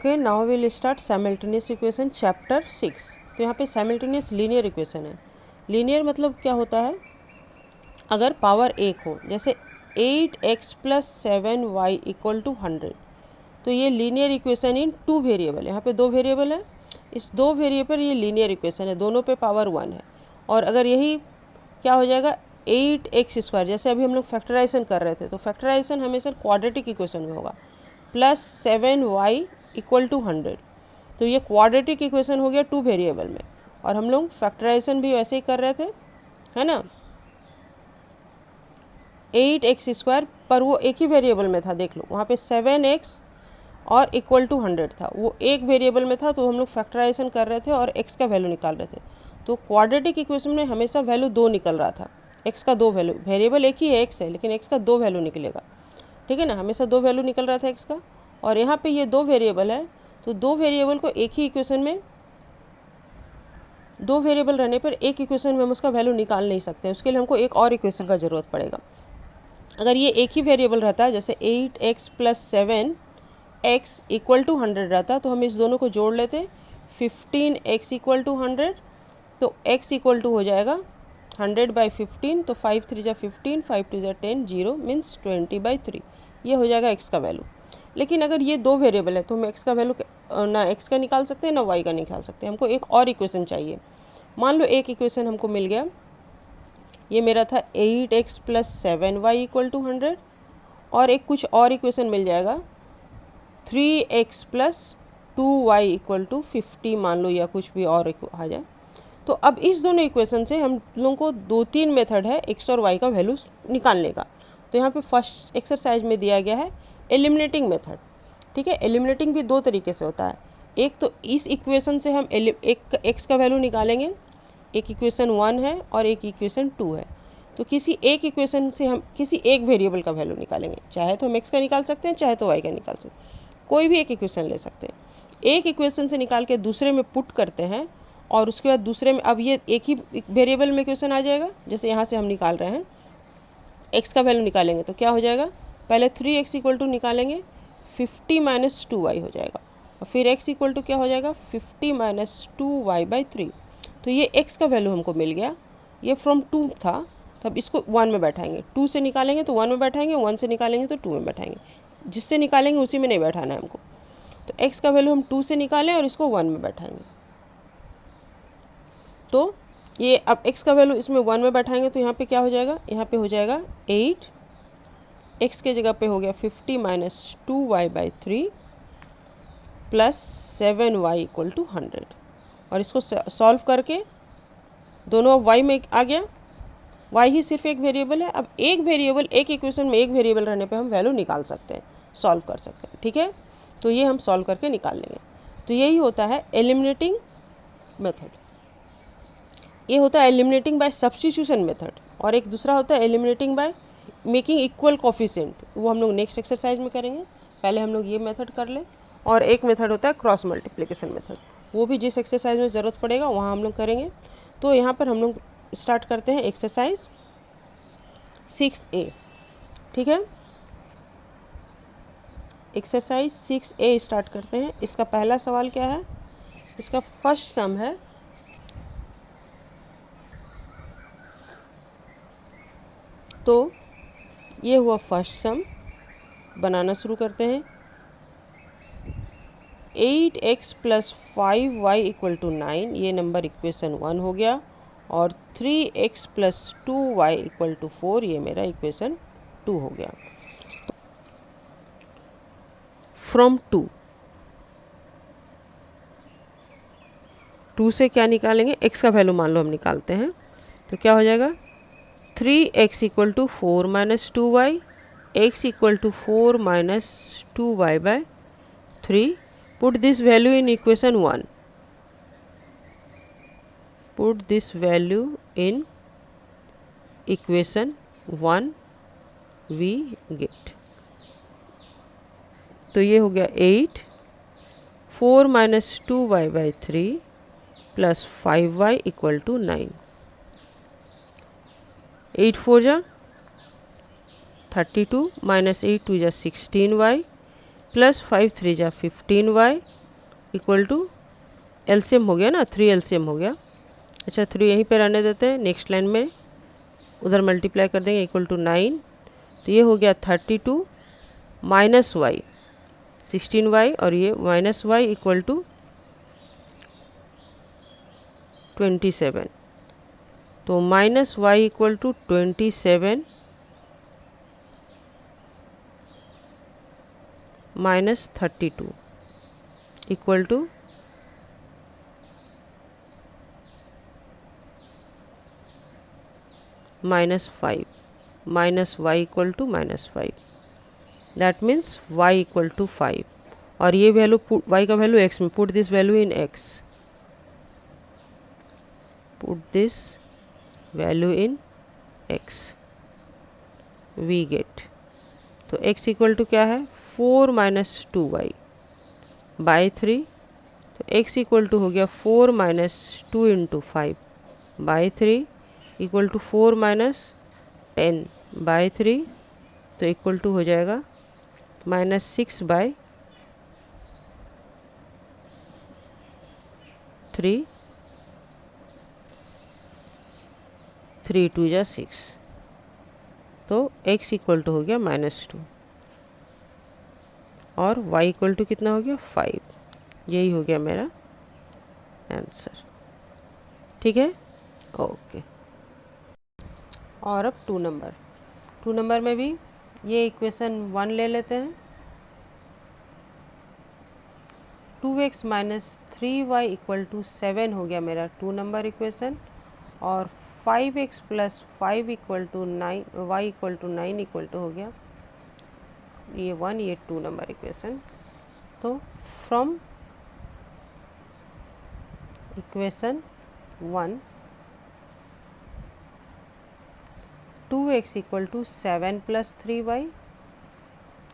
Okay, now will start simultaneous equation chapter 6। तो यहाँ पे साइमल्टेनियस लीनियर इक्वेशन है। लीनियर मतलब क्या होता है, अगर पावर एक हो, जैसे 8x + 7y = 100, तो ये linear equation in two variable, यहाँ पे दो वेरिएबल है, इस दो वेरिएबल ये लीनियर इक्वेशन है, दोनों पे पावर 1 है। और अगर यही क्या हो जाएगा 8x², जैसे अभी हम लोग फैक्टराइजेशन कर रहे थे, तो फैक्टराइजेशन हमेशा क्वाड्रेटिक इक्वेशन में होगा, +7y = 100, तो ये क्वाड्रेटिक इक्वेशन हो गया टू वेरिएबल में। और हम लोग फैक्टराइजेशन भी वैसे ही कर रहे थे, है ना, 8x² पर वो एक ही वेरिएबल में था, देख लो वहाँ पे 7x और = 100 था, वो एक वेरिएबल में था, तो हम लोग फैक्टराइजेशन कर रहे थे और x का वैल्यू निकाल रहे थे। तो क्वाड्रेटिक इक्वेशन में हमेशा वैल्यू 2 निकल रहा था, x का 2 वैल्यू, वेरिएबल एक ही है x है, लेकिन x का 2 वैल्यू निकलेगा, ठीक है ना, हमेशा 2 वैल्यू निकल रहा था x का। और यहाँ पे ये 2 वेरिएबल है, तो 2 वेरिएबल को एक ही इक्वेशन में, 2 वेरिएबल रहने पर एक इक्वेशन में हम उसका वैल्यू निकाल नहीं सकते, उसके लिए हमको एक और इक्वेशन का ज़रूरत पड़ेगा। अगर ये एक ही वेरिएबल रहता है, जैसे 8x + 7x = 100 रहता, तो हम इस दोनों को जोड़ लेते, 15x = 100, तो x इक्वल टू हो जाएगा 100/15, तो 5 3 जा 15, 5 2 जा 10, 0 मीन्स 20/3, ये हो जाएगा x का वैल्यू। लेकिन अगर ये दो वेरिएबल है, तो हम x का वैल्यू ना x का निकाल सकते हैं ना y का निकाल सकते हैं, हमको एक और इक्वेशन चाहिए। मान लो एक इक्वेशन हमको मिल गया, ये मेरा था 8x + 7y = 100, और एक कुछ और इक्वेशन मिल जाएगा 3x + 2y = 50 मान लो, या कुछ भी और आ जाए। तो अब इस दोनों इक्वेशन से हम लोगों को 2-3 मेथड है x और y का वैल्यू निकालने का। तो यहाँ पे फर्स्ट एक्सरसाइज में दिया गया है एलिमिनेटिंग मेथड, ठीक है। एलिमिनेटिंग भी दो तरीके से होता है, एक तो इस इक्वेशन से हम एक x का वैल्यू निकालेंगे, एक इक्वेशन 1 है और एक इक्वेशन 2 है, तो किसी एक इक्वेशन से हम किसी एक वेरिएबल का वैल्यू निकालेंगे, चाहे तो हम x का निकाल सकते हैं, चाहे तो y का निकाल सकते हैं, कोई भी एक इक्वेशन ले सकते हैं। एक इक्वेशन से निकाल के दूसरे में पुट करते हैं, और उसके बाद दूसरे में अब ये एक ही वेरिएबल में इक्वेशन आ जाएगा। जैसे यहाँ से हम निकाल रहे हैं x का वैल्यू निकालेंगे, तो क्या हो जाएगा, पहले 3x = निकालेंगे, 50 - 2y हो जाएगा, और फिर x = क्या हो जाएगा 50 - 2y/3। तो ये x का वैल्यू हमको मिल गया, ये फ्रॉम 2 था, तब इसको 1 में बैठाएंगे, 2 से निकालेंगे तो 1 में बैठाएंगे, 1 से निकालेंगे तो 2 में बैठाएंगे, जिससे निकालेंगे उसी में नहीं बैठाना है हमको। तो x का वैल्यू हम 2 से निकालें और इसको 1 में बैठाएंगे, तो ये अब x का वैल्यू इसमें 1 में बैठाएंगे, तो यहाँ पे क्या हो जाएगा, यहाँ पे हो जाएगा 8, x के जगह पे हो गया 50 - 2y/3 + 7y = 100। और इसको सॉल्व करके दोनों अब y में आ गया, y ही सिर्फ एक वेरिएबल है। अब एक वेरिएबल, एक इक्वेशन में एक वेरिएबल रहने पे हम वैल्यू निकाल सकते हैं, सॉल्व कर सकते हैं, ठीक है। तो ये हम सॉल्व करके निकाल लेंगे। तो यही होता है एलिमिनेटिंग मेथड, ये होता है एलिमिनेटिंग बाय सब्स्टिट्यूशन मेथड, और एक दूसरा होता है eliminating by making equal coefficient, वो हम लोग नेक्स्ट एक्सरसाइज में करेंगे। पहले हम लोग ये मेथड कर लें, और एक मेथड होता है क्रॉस मल्टीप्लिकेशन मेथड, वो भी जिस एक्सरसाइज में ज़रूरत पड़ेगा वहाँ हम लोग करेंगे। तो यहाँ पर हम लोग स्टार्ट करते हैं एक्सरसाइज 6A, ठीक है। एक्सरसाइज 6A स्टार्ट करते हैं। इसका पहला सवाल क्या है, इसका फर्स्ट सम है, तो ये हुआ फर्स्ट सम, बनाना शुरू करते हैं। 8x + 5y = 9, ये नंबर इक्वेशन 1 हो गया, और 3x + 2y = 4, ये मेरा इक्वेशन 2 हो गया। फ्रॉम 2 से क्या निकालेंगे, x का वैल्यू मान लो हम निकालते हैं, तो क्या हो जाएगा 3x = 4 - 2y, x = 4 - 2y/3, put this value in equation 1, put this value in equation 1 we get, तो ये हो गया 8, 4 - 2y/3 + 5y = 9, 8 4 जा 32, -8 2 जा 16y, प्लस 5 3 जा 15y इक्वल टू एलसीएम हो गया ना, 3 एलसीएम हो गया। अच्छा 3 यहीं पे रहने देते हैं, नेक्स्ट लाइन में उधर मल्टीप्लाई कर देंगे इक्वल टू 9। तो ये हो गया 32 माइनस वाई 16y और ये माइनस वाई इक्वल टू 27। तो minus Y equal to 27 minus 32 equal to -5 minus Y equal to -5। That means y equal to 5 और ये वैल्यू y का वैल्यू x में, put this value in x, put this value in x, we get. तो x equal to क्या है 4 minus 2y by 3। तो x equal to हो गया 4 minus 2 into 5 by 3 equal to 4 minus 10 by 3। तो equal to हो जाएगा -6 बाई 3, 3 2 जा 6। तो x इक्वल टू हो गया -2 और y इक्वल टू कितना हो गया 5। यही हो गया मेरा आंसर। ठीक है, ओके। और अब 2 नंबर में भी ये इक्वेशन 1 ले लेते हैं। 2x minus 3y equal to 7 हो गया मेरा 2 नंबर इक्वेशन। और 5x plus 5 equal to 9, y equal to 9 equal to हो गया ये 1, ये 2 नंबर इक्वेशन। तो from equation 1 2x equal to 7 plus 3y,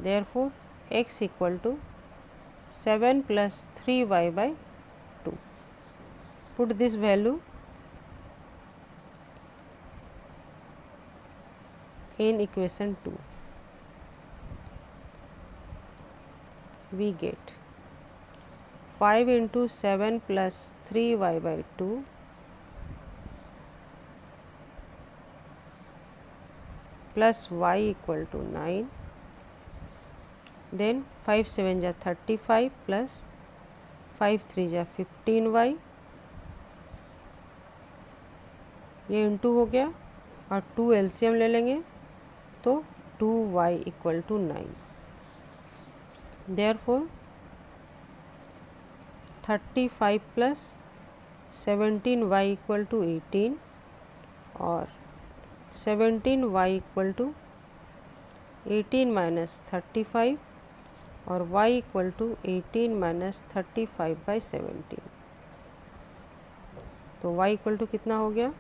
therefore x equal to 7 plus 3y by 2. Put this value in equation 2. We get 5 into 7 plus 3y by 2 plus y equal to 9. Then 5 7 जा 35 plus 5 3 जा 15y, ये into हो गया और 2 LCM ले लेंगे तो 2y equal to 9। Therefore 35 plus 17y equal to 18 और 17y इक्वल टू 18 माइनस 35 और y equal to 18 minus 35 by 17। तो y इक्वल टू कितना हो गया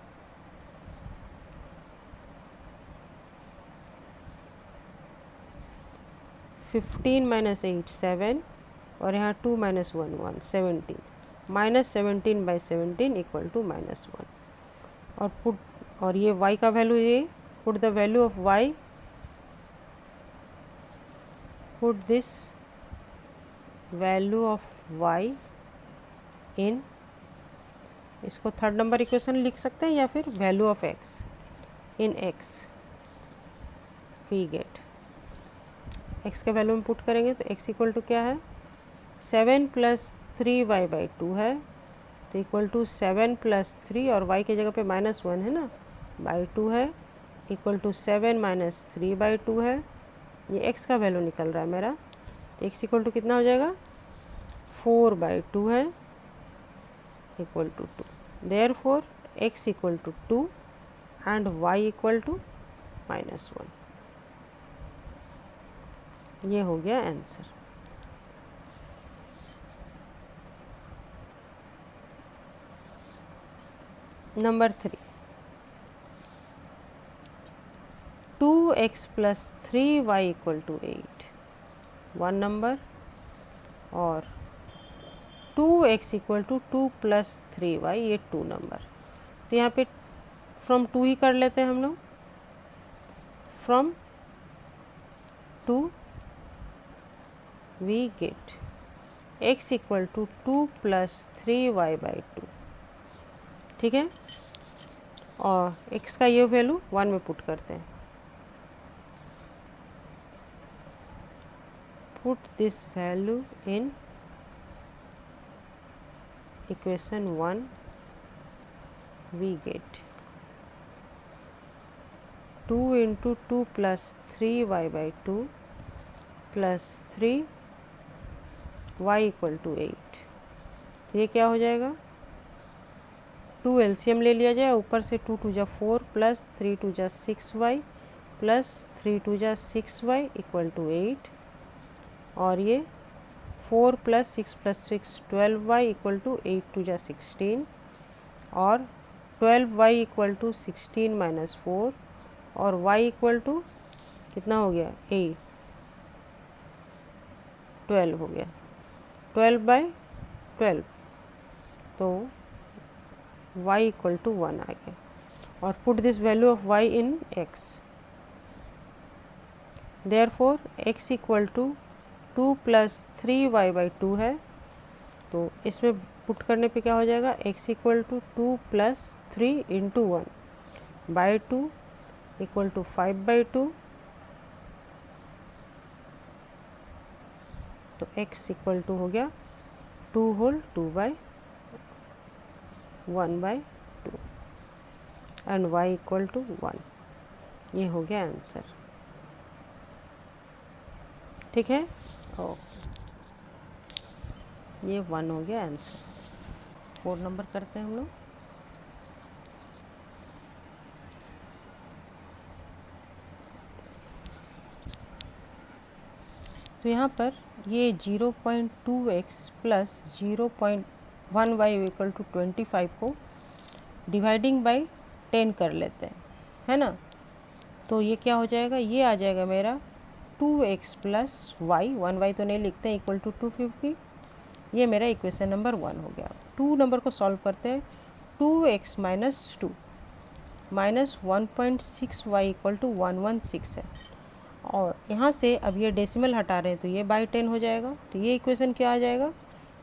15 माइनस 8 7 और यहाँ 2 minus 1 1 17 minus 17 by 17 equal to -1। और ये y का वैल्यू, ये put the value of y, put this value of y in, इसको 3rd नंबर इक्वेशन लिख सकते हैं या फिर value of x in x, we get x के वैल्यू में पुट करेंगे तो x इक्वल टू क्या है 7 प्लस 3y बाई 2 है, तो इक्वल टू 7 प्लस 3 और y की जगह पे -1 है ना, बाई 2 है, इक्वल टू 7 माइनस 3 बाई 2 है। ये x का वैल्यू निकल रहा है मेरा, तो x इक्वल टू कितना हो जाएगा 4 बाई 2 है equal to 2। Therefore x equal to 2 and y equal to -1। ये हो गया answer. Number 3 2x plus 3y equal to 8, 1 number, और 2x equal to 2 plus 3y, ये 2 नंबर। तो यहाँ पे फ्रॉम 2 ही कर लेते हैं हम लोग, from 2 we get x equal to 2 plus 3y/2। ठीक है, और x का ये वैल्यू 1 में पुट करते हैं। Put this value in equation 1, we get 2 into 2 plus 3y/2 plus 3y equal to 8। ये क्या हो जाएगा, 2 एलसीएम ले लिया जाए, ऊपर से 2 2 जा 4 प्लस 3 2 जा 6y प्लस 3 2 जा 6y इक्वल टू 8, और ये 4 plus 6 plus 6 12y equal to 8 2 जा 16, और 12y इक्वल टू 16 माइनस 4, और y इक्वल टू कितना हो गया, 12 हो गया, 12/12, तो y इक्वल टू 1 आ गया। और put this value of y in x, therefore x equal to 2 plus 3y/2 है, तो इसमें पुट करने पे क्या हो जाएगा, x equal to 2 plus 3 into 1/2 equal to 5/2, तो x इक्वल टू हो गया 2 whole 2/1/2 and y equal to 1। ये हो गया आंसर। ठीक है, ये 1 हो गया आंसर। 4 नंबर करते हैं हम लोग। तो यहाँ पर ये 0.2x plus 0.1y equal to 25 को डिवाइडिंग बाय 10 कर लेते हैं, है ना। तो ये क्या हो जाएगा, ये आ जाएगा मेरा 2x प्लस y, 1y तो नहीं लिखते हैं, इक्वल टू 250। ये मेरा इक्वेशन नंबर 1 हो गया। 2 नंबर को सॉल्व करते हैं। 2x minus 2 minus 1.6y equal to 116 है, और यहाँ से अब ये डेसिमल हटा रहे हैं तो ये बाई 10 हो जाएगा। तो ये इक्वेशन क्या आ जाएगा,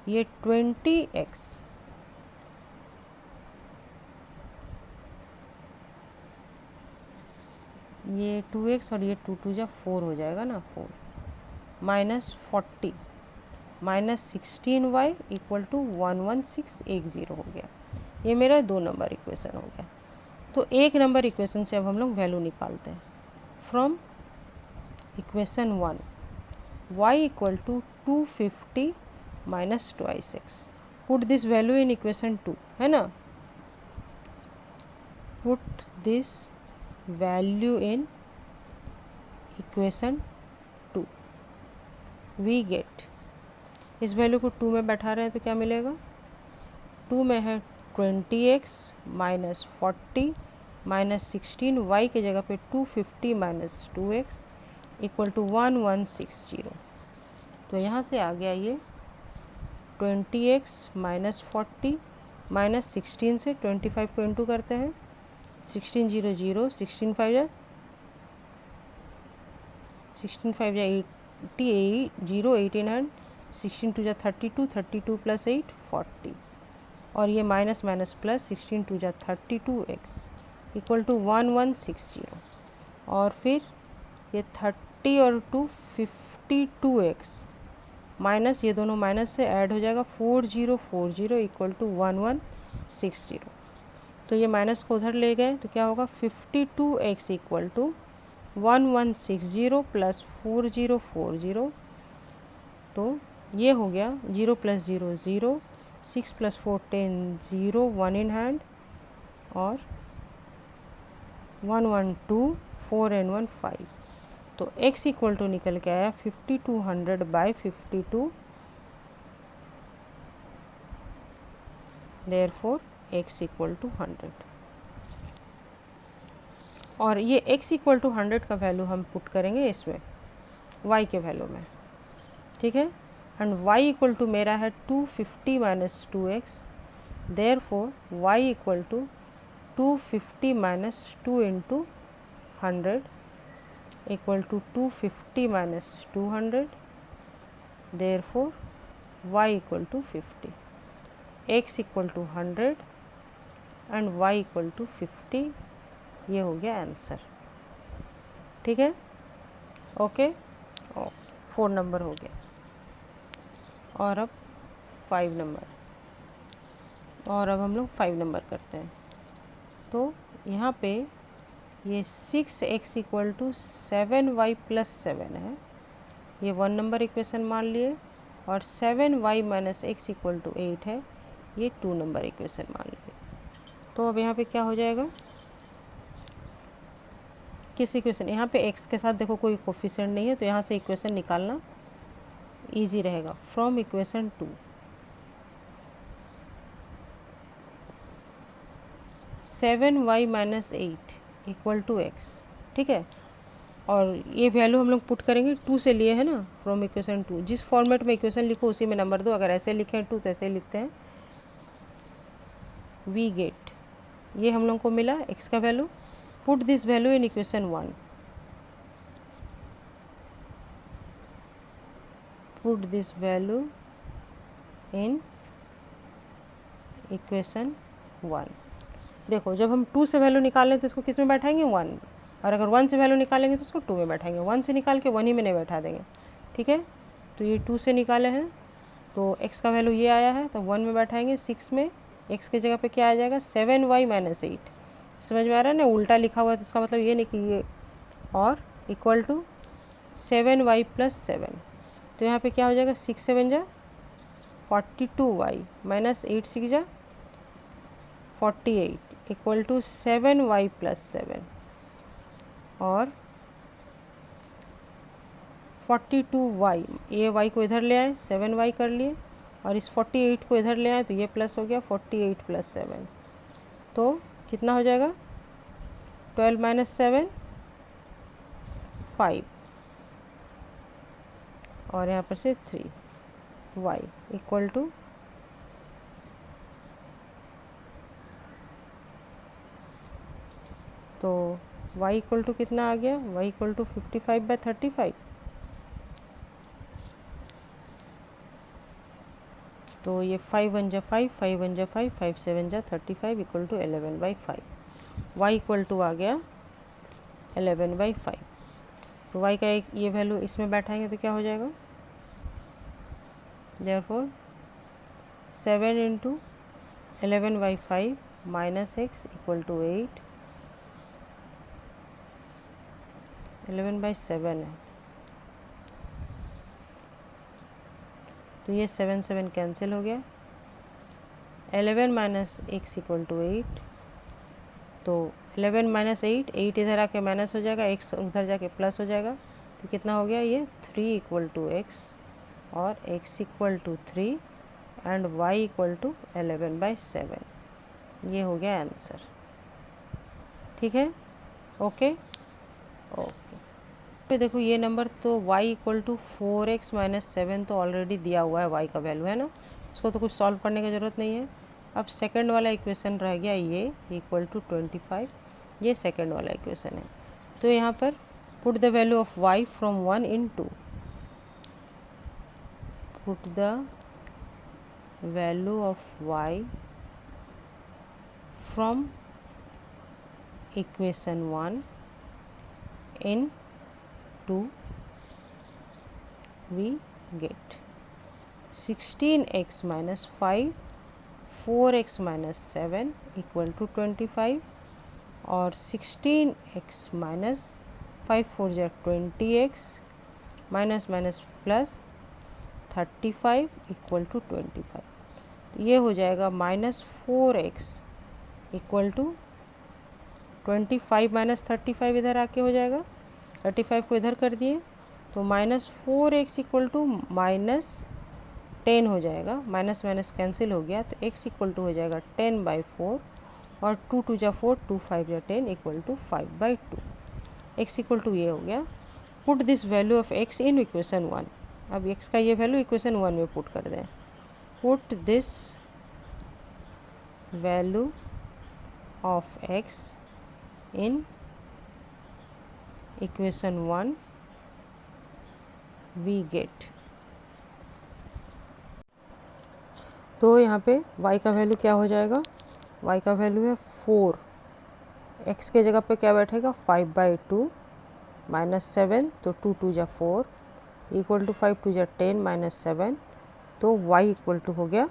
ये 20x ये 2x और ये 2 2 जा 4 हो जाएगा ना, 4 minus 40 minus 16y equal to 11610 हो गया। ये मेरा 2 नंबर इक्वेशन हो गया। तो 1 नंबर इक्वेशन से अब हम लोग वैल्यू निकालते हैं। From equation 1 y equal to 250 minus 2x, put this value in equation 2, है ना। Put this value in equation 2, we get, इस वैल्यू को 2 में बैठा रहे हैं तो क्या मिलेगा, 2 में है 20x माइनस 40 माइनस 16, y के जगह पे 250 माइनस 2x इक्वल टू 1160। तो यहाँ से आ गया ये 20x माइनस 40 माइनस 16 से 25 को इंटू करते हैं, 16 0 0, 16 5 जा 80, 0 18 एंड 16 2 जा 32, 32 प्लस 8 40, और ये माइनस माइनस प्लस 16 2 जा 32x इक्वल टू 1160, और फिर ये 30 और 2 52x माइनस, ये दोनों माइनस से ऐड हो जाएगा 4040 इक्वल टू 1160। तो ये माइनस को उधर ले गए तो क्या होगा, 52x इक्वल टू 1160 प्लस 4040, तो ये हो गया 0 प्लस 0 0, 6 प्लस 4 10, 0 1 इन हैंड, और 1 1 2, 4 एंड 1 5। तो x इक्वल टू निकल के आया 5200 by 52, therefore x equal to 100। और ये x इक्वल टू 100 का वैल्यू हम पुट करेंगे इसमें y के वैल्यू में, ठीक है। एंड y इक्वल टू मेरा है 250 minus 2x, therefore y equal to 250 minus 2 into 100 equal to 250 minus 200 therefore y equal to 50, x equal to 100 and y equal to 50। ये हो गया आंसर। ठीक है, ओके। 4 नंबर हो गया। और अब 5 नंबर, और अब हम लोग 5 नंबर करते हैं। तो यहाँ पे ये 6x equal to 7y plus 7 है, ये 1 नंबर इक्वेशन मान लिए। और 7y minus X equal to 8 है, ये 2 नंबर इक्वेशन मान लिए। तो अब यहाँ पे क्या हो जाएगा, किस इक्वेशन, यहाँ पे x के साथ देखो कोई कोफिशिएंट नहीं है, तो यहाँ से इक्वेशन निकालना इजी रहेगा। From equation 2 7y minus 8 equal to X. ठीक है, और ये वैल्यू हम लोग पुट करेंगे, 2 से लिए है ना, फ्रॉम इक्वेशन 2। जिस फॉर्मेट में इक्वेशन लिखो उसी में नंबर दो। अगर ऐसे लिखे हैं 2 तो ऐसे लिखते हैं। वी गेट, ये हम लोग को मिला x का value. Put this value in equation 1, put this value in equation 1। देखो, जब हम 2 से वैल्यू निकालें तो इसको किस में बैठाएंगे, 1। और अगर 1 से वैल्यू निकालेंगे तो उसको 2 में बैठाएंगे। 1 से निकाल के 1 ही में नहीं बैठा देंगे। ठीक है, तो ये 2 से निकाले हैं, तो x का वैल्यू ये आया है, तो 1 में बैठाएंगे। 6 में x की जगह पे क्या आ जाएगा, 7y माइनस 8। समझ में आ रहा है ना, उल्टा लिखा हुआ है, तो इसका मतलब ये नहीं कि ये, और इक्वल टू 7y प्लस 7। तो यहाँ पे क्या हो जाएगा, 6 7 जा 42y माइनस 8 6 जा 48 इक्वल टू 7y प्लस 7। और 42y, ये y को इधर ले आए, 7y कर लिए, और इस 48 को इधर ले आए, तो ये प्लस हो गया 48 प्लस 7। तो कितना हो जाएगा, 12 माइनस 7 5, और यहाँ पर से 3, y इक्वल टू तो y इक्वल टू कितना आ गया, y इक्वल टू 55/35। तो ये 5 1 जा 5, 5 1 जा 5, 5 7 जा 35 equal to 11/5। y equal to आ गया 11/5। तो y का एक ये वैल्यू इसमें बैठाएंगे तो क्या हो जाएगा, therefore 7 into 11/5 minus X equal to 8। 11/7 है, तो ये 7 7 कैंसिल हो गया। 11 माइनस एक्स इक्वल टू 8, तो 11 माइनस 8, 8 इधर आके माइनस हो जाएगा, एक्स उधर जाके प्लस हो जाएगा, तो कितना हो गया, ये 3 इक्वल टू एक्स, और x equal to 3 and y equal to 11/7। ये हो गया आंसर। ठीक है, ओके ओके। फिर देखो ये नंबर, तो y equal to 4x minus 7 तो ऑलरेडी दिया हुआ है, y का वैल्यू है ना, इसको तो कुछ सॉल्व करने की ज़रूरत नहीं है। अब सेकंड वाला इक्वेशन रह गया, ये इक्वल टू 25, ये सेकंड वाला इक्वेशन है। तो यहाँ पर put the value of y from 1 in 2, put the value of y from equation 1 in 2, we get 16x minus 5, 4x minus 7 equal to 25, और 16x minus 5 4 जा 20x minus minus plus 35 equal to 25। ये हो जाएगा minus 4x equal to 25 minus 35 इधर आके हो जाएगा, 35 को इधर कर दिए, तो minus 4x equal to minus 10 हो जाएगा। माइनस माइनस कैंसिल हो गया, तो x इक्वल टू हो जाएगा 10/4, और 2 2 जा 4, 2 5 जा 10 equal to 5/2। x equal to ये हो गया। Put this value of x in equation 1। अब x का ये वैल्यू इक्वेशन 1 में पुट कर दें। Put this value of x in equation 1, we get तो यहाँ पे y का वैल्यू क्या हो जाएगा, y का वैल्यू है 4, x के जगह पे क्या बैठेगा 5/2 माइनस 7, तो 2 2 जा 4 इक्वल टू 5 2 जा 10 माइनस 7, तो y इक्वल टू हो गया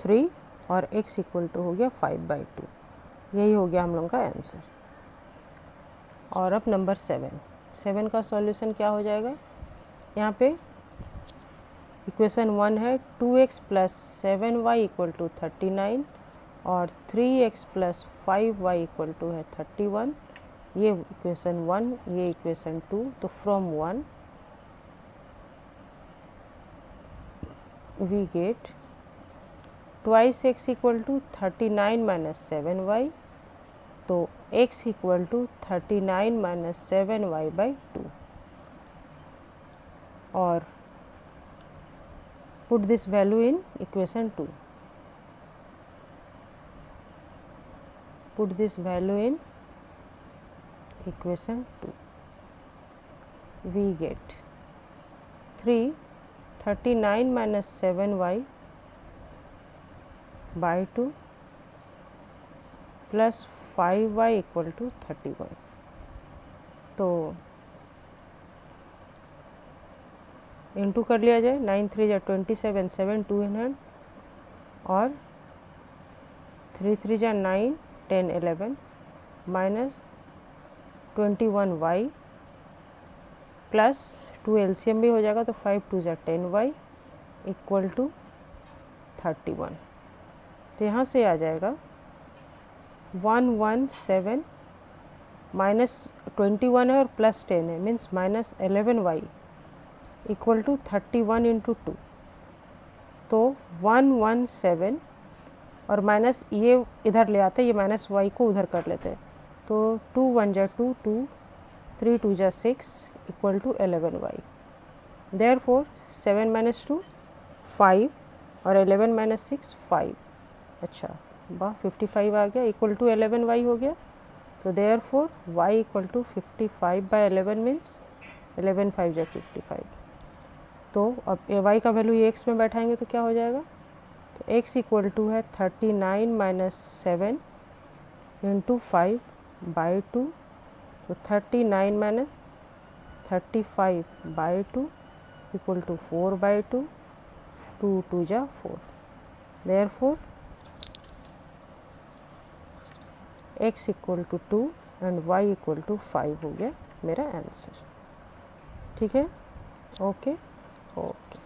3 और x इक्वल टू हो गया 5/2। यही हो गया हम लोग का आंसर। और अब नंबर 7 का सॉल्यूशन क्या हो जाएगा, यहाँ पे इक्वेशन 1 है 2x plus 7y equal to 39 और 3x plus 5y equal to है 31। ये इक्वेशन 1, ये इक्वेशन 2। तो from 1 we get twice x equal to 39 minus 7y, तो x equal to 39 minus 7y/2 और put this value in equation 2. Put this value in equation 2. We get 3 39 minus 7y/2 plus 5y equal to 31। तो into कर लिया जाए, 9 3 जा 27, 7 2 in hand और 3 3 जा 9 10 11 minus 21y plus 2 LCM भी हो जाएगा, तो 5 2 जा 10y इक्वल टू 31। तो यहाँ से आ जाएगा 117 माइनस 21 है और प्लस 10 है, means minus 11y equal to 31 into 2। तो 117 और माइनस ये इधर ले आते हैं, ये माइनस y को उधर कर लेते हैं, तो 2 1 जा 2 2 3 2 जा 6 equal to 11y। Therefore 7 minus 2 5 और 11 माइनस 6 5। अच्छा वाह, 55 आ गया, इक्वल टू 11y हो गया। तो therefore y equal to 55/11 means 11 5 जा 55। तो अब y का वैल्यू ये x में बैठाएंगे तो क्या हो जाएगा, तो x इक्वल टू है 39 माइनस 7 इंटू 5/2, तो 39 माइनस 35/2 इक्वल टू 4/2, 2 2 जा 4। Therefore x equal to 2 and y equal to 5 हो गया मेरा आंसर। ठीक है, ओके ओके।